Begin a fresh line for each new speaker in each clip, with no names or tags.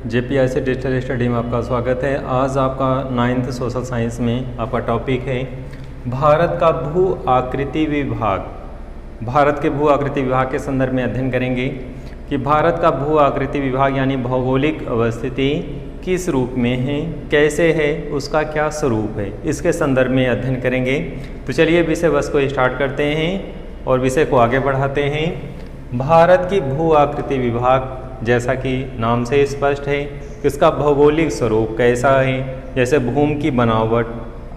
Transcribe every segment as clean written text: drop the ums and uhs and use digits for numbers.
JPIC digital study में आपका स्वागत है। आज आपका 9th सोशल साइंस में आपका टॉपिक है भारत का भू आकृति विभाग। भारत के भू आकृति विभाग के संदर्भ में अध्ययन करेंगे कि भारत का भू आकृति विभाग यानी भौगोलिक अवस्थिति किस रूप में है, कैसे है, उसका क्या स्वरूप है, इसके संदर्भ में अध्ययन करेंगे। तो चलिए विषय वस्तु को स्टार्ट करते हैं और विषय को आगे बढ़ाते हैं। भारत की भू आकृति विभाग जैसा कि नाम से स्पष्ट है कि इसका भौगोलिक स्वरूप कैसा है। जैसे भूमि की बनावट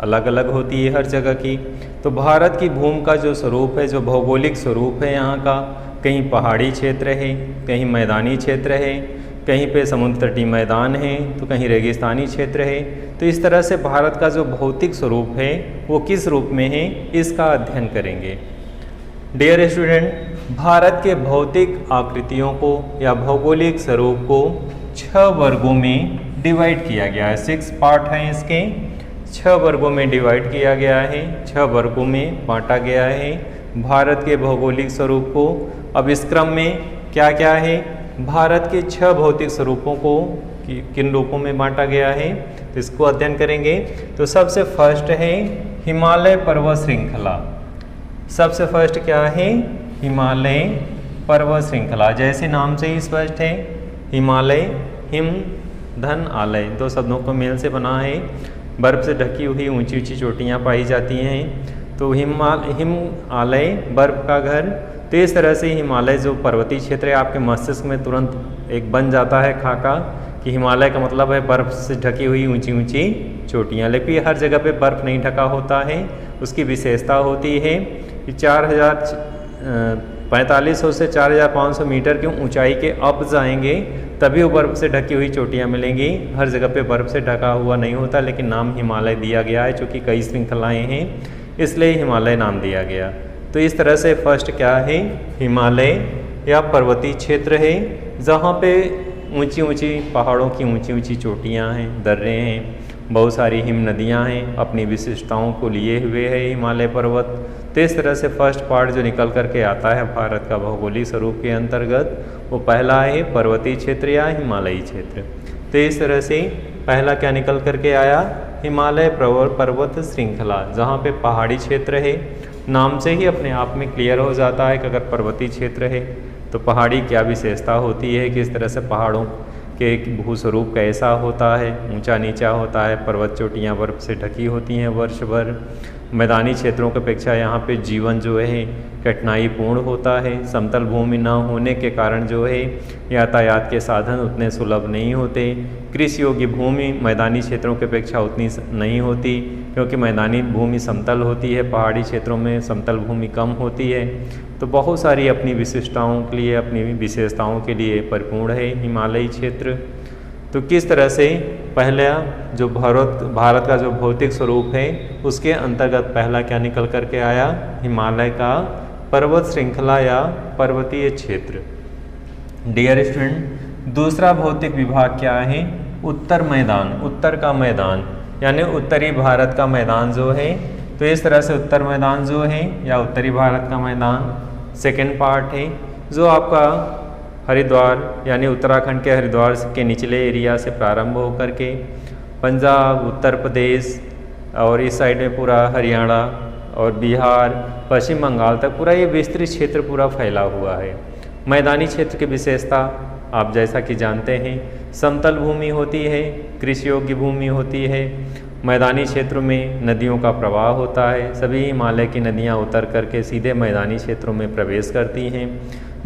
अलग अलग होती है हर जगह की, तो भारत की भूमि का जो स्वरूप है, जो भौगोलिक स्वरूप है यहाँ का, कहीं पहाड़ी क्षेत्र है, कहीं मैदानी क्षेत्र है, कहीं पे समुद्र तटीय मैदान है, तो कहीं रेगिस्तानी क्षेत्र है। तो इस तरह से भारत का जो भौतिक स्वरूप है वो किस रूप में है, इसका अध्ययन करेंगे। डियर स्टूडेंट, भारत के भौतिक आकृतियों को या भौगोलिक स्वरूप को 6 वर्गों में डिवाइड किया गया है। 6 पार्ट हैं इसके, 6 वर्गों में डिवाइड किया गया है, 6 वर्गों में बांटा गया है भारत के भौगोलिक स्वरूप को। अब इस क्रम में क्या क्या है, भारत के 6 भौतिक स्वरूपों को किन रूपों में बांटा गया है, तो इसको अध्ययन करेंगे। तो सबसे फर्स्ट है हिमालय पर्वत श्रृंखला। सबसे फर्स्ट क्या है, हिमालय पर्वत श्रृंखला। जैसे नाम से ही स्पष्ट है, हिमालय हिम धन आलय, 2 शब्दों को मेल से बना है। बर्फ से ढकी हुई ऊंची ऊंची चोटियाँ पाई जाती हैं, तो हिम आलय बर्फ का घर। तो इस तरह से हिमालय जो पर्वतीय क्षेत्र है, आपके मस्तिष्क में तुरंत एक बन जाता है खाका कि हिमालय का मतलब है बर्फ से ढकी हुई ऊंची ऊंची चोटियाँ। लेकिन हर जगह पे बर्फ़ नहीं ढका होता है। उसकी विशेषता होती है कि 4500 से 4500 मीटर की ऊंचाई के अप जाएंगे तभी वो बर्फ़ से ढकी हुई चोटियाँ मिलेंगी। हर जगह पे बर्फ़ से ढका हुआ नहीं होता, लेकिन नाम हिमालय दिया गया है चूँकि कई श्रृंखलाएँ हैं, इसलिए हिमालय नाम दिया गया। तो इस तरह से फर्स्ट क्या है, हिमालय या पर्वतीय क्षेत्र है जहाँ पे ऊंची ऊंची पहाड़ों की ऊंची ऊंची चोटियाँ हैं, दर्रे हैं, बहुत सारी हिम नदियाँ हैं, अपनी विशिष्टताओं को लिए हुए है हिमालय पर्वत। तो इस तरह से फर्स्ट पार्ट जो निकल करके आता है भारत का भौगोलिक स्वरूप के अंतर्गत, वो पहला है पर्वतीय क्षेत्र या हिमालयी क्षेत्र। तो इस तरह से पहला क्या निकल करके आया, हिमालय पर्वत श्रृंखला, जहाँ पे पहाड़ी क्षेत्र है। नाम से ही अपने आप में क्लियर हो जाता है कि अगर पर्वतीय क्षेत्र है तो पहाड़ी क्या विशेषता होती है, किस तरह से पहाड़ों के भूस्वरूप कैसा होता है, ऊंचा नीचा होता है, पर्वत चोटियाँ बर्फ से ढकी होती हैं वर्ष भर। मैदानी क्षेत्रों की अपेक्षा यहाँ पे जीवन जो है कठिनाईपूर्ण होता है। समतल भूमि न होने के कारण जो है यातायात के साधन उतने सुलभ नहीं होते। कृषि योग्य भूमि मैदानी क्षेत्रों की अपेक्षा उतनी नहीं होती, क्योंकि मैदानी भूमि समतल होती है, पहाड़ी क्षेत्रों में समतल भूमि कम होती है। तो बहुत सारी अपनी विशिष्टताओं के लिए, अपनी विशेषताओं के लिए परिपूर्ण है हिमालयी क्षेत्र। तो किस तरह से पहला जो भारत का जो भौतिक स्वरूप है उसके अंतर्गत पहला क्या निकल करके आया, हिमालय का पर्वत श्रृंखला या पर्वतीय क्षेत्र। डियर स्टूडेंट, दूसरा भौतिक विभाग क्या है, उत्तर मैदान, उत्तर का मैदान यानी उत्तरी भारत का मैदान जो है। तो इस तरह से उत्तर मैदान जो है या उत्तरी भारत का मैदान सेकेंड पार्ट है, जो आपका हरिद्वार यानी उत्तराखंड के हरिद्वार के निचले एरिया से प्रारंभ होकर के पंजाब, उत्तर प्रदेश और इस साइड में पूरा हरियाणा और बिहार, पश्चिम बंगाल तक पूरा ये विस्तृत क्षेत्र पूरा फैला हुआ है। मैदानी क्षेत्र की विशेषता आप जैसा कि जानते हैं, समतल भूमि होती है, कृषि योग्य भूमि होती है। मैदानी क्षेत्रों में नदियों का प्रवाह होता है, सभी हिमालय की नदियाँ उतर करके सीधे मैदानी क्षेत्रों में प्रवेश करती हैं,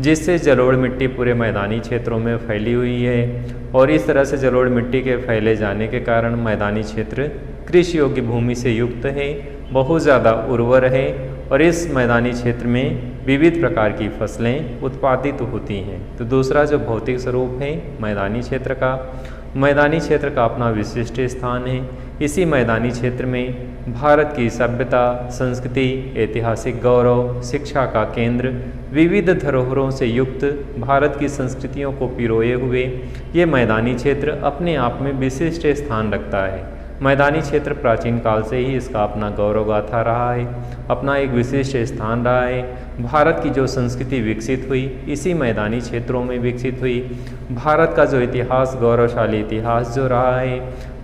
जिससे जलोढ़ मिट्टी पूरे मैदानी क्षेत्रों में फैली हुई है। और इस तरह से जलोढ़ मिट्टी के फैले जाने के कारण मैदानी क्षेत्र कृषि योग्य भूमि से युक्त है, बहुत ज़्यादा उर्वर है, और इस मैदानी क्षेत्र में विविध प्रकार की फसलें उत्पादित होती हैं। तो दूसरा जो भौतिक स्वरूप है मैदानी क्षेत्र का, मैदानी क्षेत्र का अपना विशिष्ट स्थान है। इसी मैदानी क्षेत्र में भारत की सभ्यता, संस्कृति, ऐतिहासिक गौरव, शिक्षा का केंद्र, विविध धरोहरों से युक्त भारत की संस्कृतियों को पिरोए हुए ये मैदानी क्षेत्र अपने आप में विशिष्ट स्थान रखता है। मैदानी क्षेत्र प्राचीन काल से ही इसका अपना गौरव गाथा रहा है, अपना एक विशिष्ट स्थान रहा है। भारत की जो संस्कृति विकसित हुई इसी मैदानी क्षेत्रों में विकसित हुई। भारत का जो इतिहास, गौरवशाली इतिहास जो रहा है,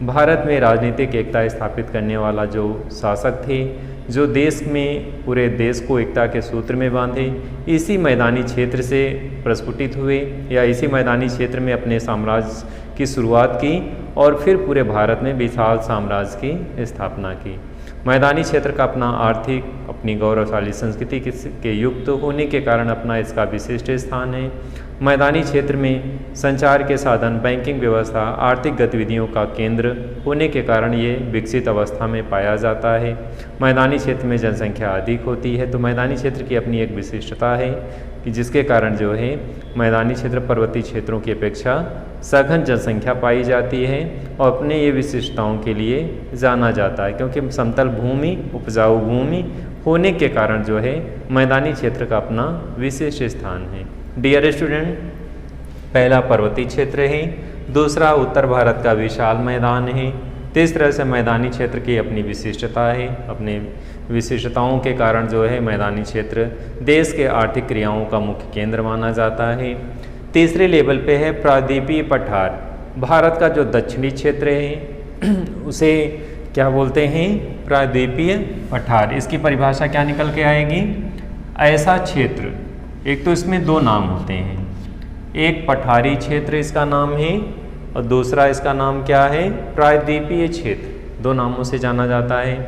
भारत में राजनीतिक एकता स्थापित करने वाला जो शासक थे, जो देश में पूरे देश को एकता के सूत्र में बांधे, इसी मैदानी क्षेत्र से प्रस्फुटित हुए या इसी मैदानी क्षेत्र में अपने साम्राज्य की शुरुआत की और फिर पूरे भारत में विशाल साम्राज्य की स्थापना की। मैदानी क्षेत्र का अपना आर्थिक, अपनी गौरवशाली संस्कृति के युक्त होने के कारण अपना इसका विशिष्ट स्थान है। मैदानी क्षेत्र में संचार के साधन, बैंकिंग व्यवस्था, आर्थिक गतिविधियों का केंद्र होने के कारण ये विकसित अवस्था में पाया जाता है। मैदानी क्षेत्र में जनसंख्या अधिक होती है, तो मैदानी क्षेत्र की अपनी एक विशिष्टता है कि जिसके कारण जो है मैदानी क्षेत्र पर्वतीय क्षेत्रों की अपेक्षा सघन जनसंख्या पाई जाती है और अपने ये विशिष्टताओं के लिए जाना जाता है, क्योंकि समतल भूमि, उपजाऊ भूमि होने के कारण जो है मैदानी क्षेत्र का अपना विशिष्ट स्थान है। डियर स्टूडेंट, पहला पर्वतीय क्षेत्र है, दूसरा उत्तर भारत का विशाल मैदान है, तीसरे से मैदानी क्षेत्र की अपनी विशिष्टता है। अपने विशिष्टताओं के कारण जो है मैदानी क्षेत्र देश के आर्थिक क्रियाओं का मुख्य केंद्र माना जाता है। तीसरे लेवल पे है प्रायद्वीपीय पठार। भारत का जो दक्षिणी क्षेत्र है उसे क्या बोलते हैं? प्रायद्वीपीय पठार। इसकी परिभाषा क्या निकल के आएगी? ऐसा क्षेत्र, एक तो इसमें दो नाम होते हैं, एक पठारी क्षेत्र इसका नाम है और दूसरा इसका नाम क्या है? प्रायद्वीपीय क्षेत्र। दो नामों से जाना जाता है।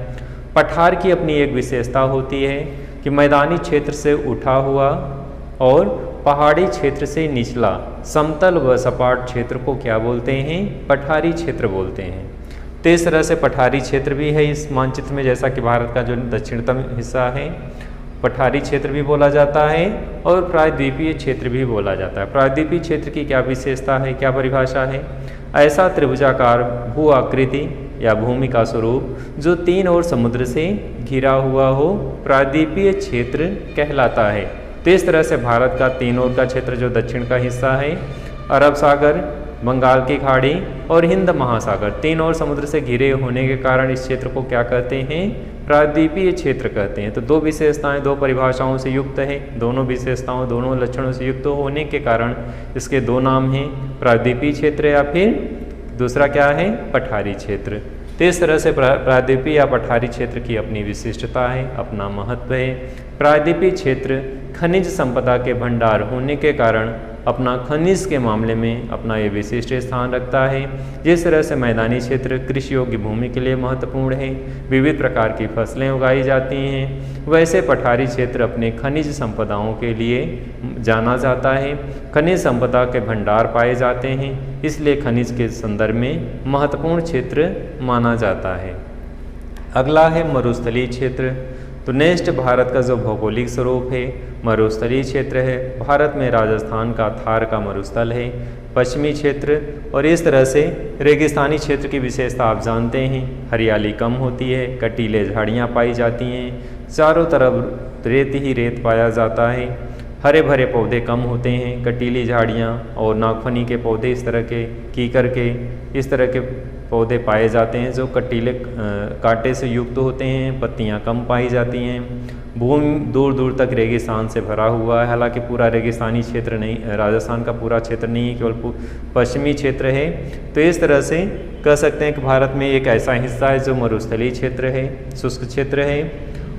पठार की अपनी एक विशेषता होती है कि मैदानी क्षेत्र से उठा हुआ और पहाड़ी क्षेत्र से निचला समतल व सपाट क्षेत्र को क्या बोलते हैं? पठारी क्षेत्र बोलते हैं। तो इस तरह से पठारी क्षेत्र भी है इस मानचित्र में, जैसा कि भारत का जो दक्षिणतम हिस्सा है पठारी क्षेत्र भी बोला जाता है और प्रायद्वीपीय क्षेत्र भी बोला जाता है। प्रायद्वीपीय क्षेत्र की क्या विशेषता है, क्या परिभाषा है? ऐसा त्रिभुजाकार भू आकृति या भूमि का स्वरूप जो तीन ओर समुद्र से घिरा हुआ हो, प्रायद्वीपीय क्षेत्र कहलाता है। तो इस तरह से भारत का तीन ओर का क्षेत्र जो दक्षिण का हिस्सा है, अरब सागर, बंगाल की खाड़ी और हिंद महासागर, तीन ओर समुद्र से घिरे होने के कारण इस क्षेत्र को क्या कहते हैं? प्रायद्वीपीय क्षेत्र कहते हैं। तो दो विशेषताएं, दो परिभाषाओं से युक्त है। दोनों विशेषताओं, दोनों लक्षणों से युक्त होने के कारण इसके दो नाम हैं, प्रायद्वीपीय क्षेत्र या फिर दूसरा क्या है? पठारी क्षेत्र। तो इस तरह से प्रायद्वीपीय या पठारी क्षेत्र की अपनी विशिष्टता है, अपना महत्व है। प्रायद्वीपीय क्षेत्र खनिज संपदा के भंडार होने के कारण अपना खनिज के मामले में अपना ये विशिष्ट स्थान रखता है। जिस तरह से मैदानी क्षेत्र कृषि योग्य भूमि के लिए महत्वपूर्ण है, विविध प्रकार की फसलें उगाई जाती हैं, वैसे पठारी क्षेत्र अपने खनिज संपदाओं के लिए जाना जाता है। खनिज संपदा के भंडार पाए जाते हैं, इसलिए खनिज के संदर्भ में महत्वपूर्ण क्षेत्र माना जाता है। अगला है मरुस्थलीय क्षेत्र। तो नेक्स्ट भारत का जो भौगोलिक स्वरूप है मरुस्थलीय क्षेत्र है। भारत में राजस्थान का थार का मरुस्थल है, पश्चिमी क्षेत्र, और इस तरह से रेगिस्तानी क्षेत्र की विशेषता आप जानते हैं, हरियाली कम होती है, कटीले झाड़ियाँ पाई जाती हैं, चारों तरफ रेत ही रेत पाया जाता है, हरे भरे पौधे कम होते हैं, कटीली झाड़ियाँ और नागफनी के पौधे, इस तरह के कीकर के इस तरह के पौधे पाए जाते हैं जो कटीले कांटे से युक्त होते हैं, पत्तियां कम पाई जाती हैं। भूमि दूर दूर तक रेगिस्तान से भरा हुआ है, हालांकि पूरा रेगिस्तानी क्षेत्र नहीं, राजस्थान का पूरा क्षेत्र नहीं है, केवल पश्चिमी क्षेत्र है। तो इस तरह से कह सकते हैं कि भारत में एक ऐसा हिस्सा है जो मरुस्थलीय क्षेत्र है, शुष्क क्षेत्र है।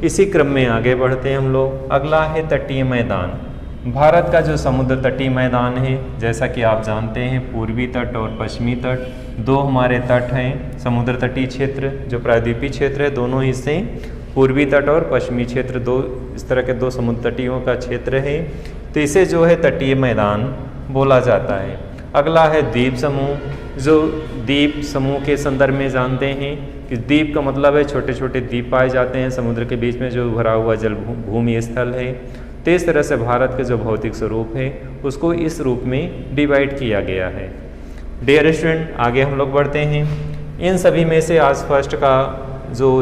इसी क्रम में आगे बढ़ते हैं हम लोग। अगला है तटीय मैदान। भारत का जो समुद्र तटीय मैदान है, जैसा कि आप जानते हैं पूर्वी तट और पश्चिमी तट, दो हमारे तट हैं। समुद्र तटीय क्षेत्र जो प्रायद्वीपीय क्षेत्र है, दोनों हिस्से पूर्वी तट और पश्चिमी क्षेत्र, दो इस तरह के दो समुद्र तटीयों का क्षेत्र है। तो इसे जो है तटीय मैदान बोला जाता है। अगला है द्वीप समूह। जो द्वीप समूह के संदर्भ में जानते हैं कि द्वीप का मतलब है छोटे छोटे द्वीप पाए जाते हैं समुद्र के बीच में जो भरा हुआ जल भूमि स्थल है। तो इस तरह से भारत के जो भौतिक स्वरूप है उसको इस रूप में डिवाइड किया गया है। डियर स्टूडेंट, आगे हम लोग बढ़ते हैं। इन सभी में से आज फर्स्ट का जो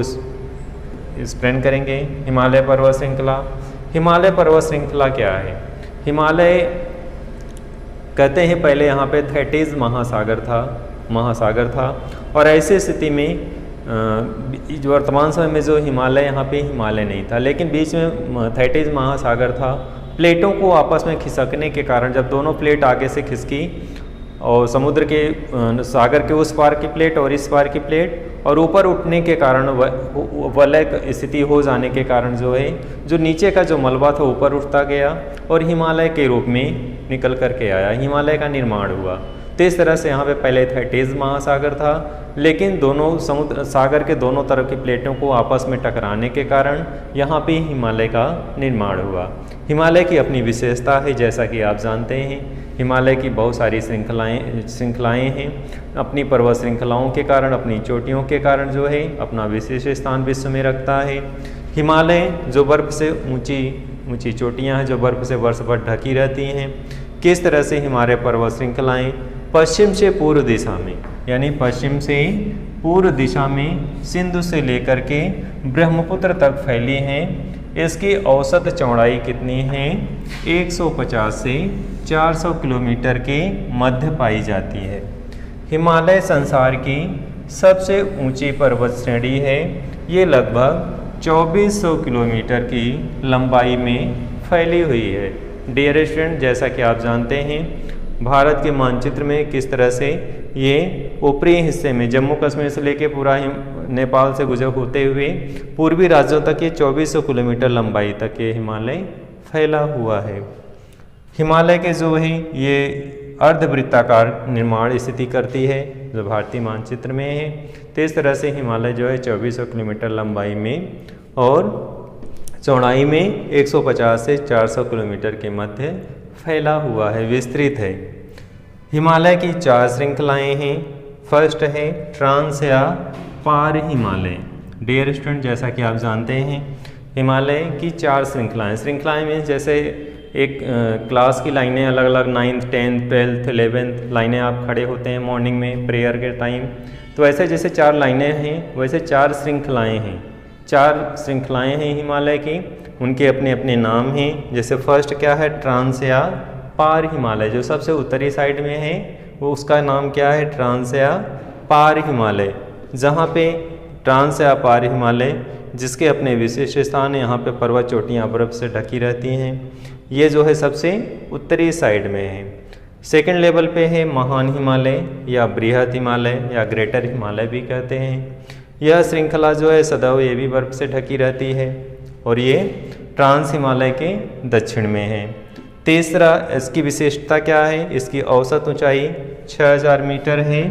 एक्सप्लेन करेंगे हिमालय पर्वत श्रृंखला। हिमालय पर्वत श्रृंखला क्या है? हिमालय कहते हैं पहले यहाँ पे थेटीज महासागर था, महासागर था। और ऐसी स्थिति में जो वर्तमान समय में जो हिमालय, यहाँ पे हिमालय नहीं था, लेकिन बीच में थैटिस महासागर था। प्लेटों को आपस में खिसकने के कारण जब दोनों प्लेट आगे से खिसकी और समुद्र के सागर के उस पार की प्लेट और इस पार की प्लेट, और ऊपर उठने के कारण वलय स्थिति हो जाने के कारण जो है जो नीचे का जो मलबा था ऊपर उठता गया और हिमालय के रूप में निकल करके आया, हिमालय का निर्माण हुआ। तो इस तरह से यहाँ पे पहले थैटिस महासागर था, लेकिन दोनों समुद्र सागर के दोनों तरफ की प्लेटों को आपस में टकराने के कारण यहाँ पे हिमालय का निर्माण हुआ। हिमालय की अपनी विशेषता है, जैसा कि आप जानते हैं हिमालय की बहुत सारी श्रृंखलाएँ हैं। अपनी पर्वत श्रृंखलाओं के कारण, अपनी चोटियों के कारण जो है अपना विशेष स्थान विश्व में रखता है। हिमालय जो बर्फ़ से ऊंची चोटियाँ हैं, जो बर्फ़ से वर्ष भर ढकी रहती हैं। किस तरह से हमारे पर्वत श्रृंखलाएँ पश्चिम से पूर्व दिशा में, यानी पश्चिम से पूर्व दिशा में सिंधु से लेकर के ब्रह्मपुत्र तक फैली हैं। इसकी औसत चौड़ाई कितनी है? 150 से 400 किलोमीटर के मध्य पाई जाती है। हिमालय संसार की सबसे ऊंची पर्वत श्रेणी है। ये लगभग 2400 किलोमीटर की लंबाई में फैली हुई है। डियर स्टूडेंट, जैसा कि आप जानते हैं भारत के मानचित्र में किस तरह से ये ऊपरी हिस्से में जम्मू कश्मीर से लेके पूरा नेपाल से गुजर होते हुए पूर्वी राज्यों तक ये 2400 किलोमीटर लंबाई तक ये हिमालय फैला हुआ है। हिमालय के जो है ये अर्धवृत्ताकार निर्माण स्थिति करती है जो भारतीय मानचित्र में है। तो इस तरह से हिमालय जो है 2400 किलोमीटर लंबाई में और चौड़ाई में 150 से 400 किलोमीटर के मध्य फैला हुआ है, विस्तृत है। हिमालय की 4 श्रृंखलाएँ हैं। फर्स्ट है ट्रांस या पार हिमालय। डियर स्टूडेंट, जैसा कि आप जानते हैं हिमालय की 4 श्रृंखलाएँ में जैसे एक क्लास की लाइनें अलग अलग 9th 10th 12th 11th लाइनें आप खड़े होते हैं मॉर्निंग में प्रेयर के टाइम, तो ऐसे जैसे 4 लाइनें हैं वैसे 4 श्रृंखलाएँ हैं। 4 श्रृंखलाएँ हैं हिमालय की, उनके अपने अपने नाम हैं। जैसे फर्स्ट क्या है? ट्रांस या पार हिमालय, जो सबसे उत्तरी साइड में है वो उसका नाम क्या है? ट्रांस या पार हिमालय। जहाँ पे ट्रांस या पार हिमालय जिसके अपने विशेष स्थान है, यहाँ पे पर्वत चोटियाँ बर्फ से ढकी रहती हैं। ये जो है सबसे उत्तरी साइड में है। सेकंड लेवल पे है महान हिमालय या बृहत हिमालय या ग्रेटर हिमालय भी कहते हैं। यह श्रृंखला जो है सदैव ये भी बर्फ से ढकी रहती है और ये ट्रांस हिमालय के दक्षिण में है। तीसरा, इसकी विशेषता क्या है? इसकी औसत ऊंचाई 6000 मीटर है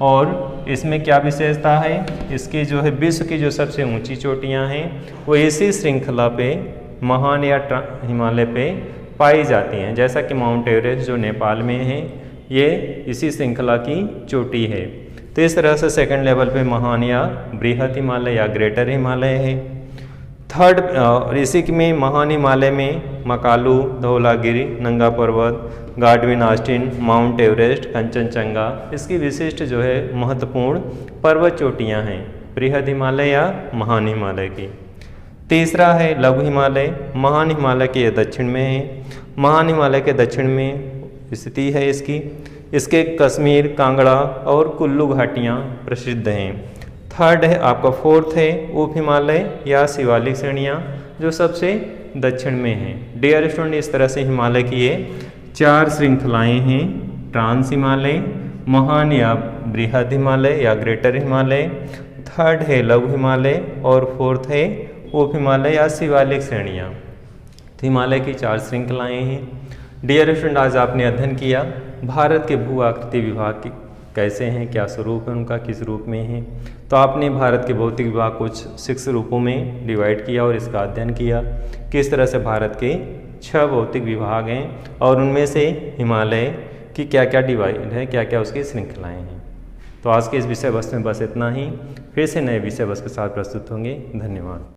और इसमें क्या विशेषता है? इसकी जो है विश्व की जो सबसे ऊंची चोटियां हैं वो इसी श्रृंखला पे महान या हिमालय पे पाई जाती हैं। जैसा कि माउंट एवरेस्ट जो नेपाल में है ये इसी श्रृंखला की चोटी है। तो इस तरह से सेकंड लेवल पे महान या बृहत हिमालय या ग्रेटर हिमालय है। थर्ड, और इसी में महान हिमालय में मकालू, धौलागिरी, नंगा पर्वत, Godwin Austen, mount Everest, Kanchenjunga इसकी विशिष्ट जो है महत्वपूर्ण पर्वत चोटियाँ हैं बृहद हिमालय या महान हिमालय की। तीसरा है लघु हिमालय। महान हिमालय के दक्षिण में है। महान हिमालय के दक्षिण में स्थिति है इसकी। इसके कश्मीर, कांगड़ा और कुल्लू घाटियाँ प्रसिद्ध हैं। थर्ड है आपका फोर्थ है उप हिमालय या शिवालिक श्रेणियाँ जो सबसे दक्षिण में हैं। डियर स्टूडेंट, इस तरह से हिमालय की ये 4 श्रृंखलाएँ हैं। ट्रांस हिमालय, महान या बृहद हिमालय या ग्रेटर हिमालय, थर्ड है लघु हिमालय और फोर्थ है उप हिमालय या शिवालिक श्रेणियाँ। तो हिमालय की 4 श्रृंखलाएँ हैं। डियर स्टूडेंट, आज आपने अध्ययन किया भारत के भू आकृति विभाग की कैसे हैं, क्या स्वरूप है उनका, किस रूप में है। तो आपने भारत के भौतिक विभाग कुछ 6 रूपों में डिवाइड किया और इसका अध्ययन किया किस तरह से भारत के 6 भौतिक विभाग हैं और उनमें से हिमालय की क्या क्या डिवाइड है, क्या क्या उसकी श्रृंखलाएँ हैं। तो आज के इस विषय वस्तु में बस इतना ही। फिर से नए विषय वस्तु के साथ प्रस्तुत होंगे। धन्यवाद।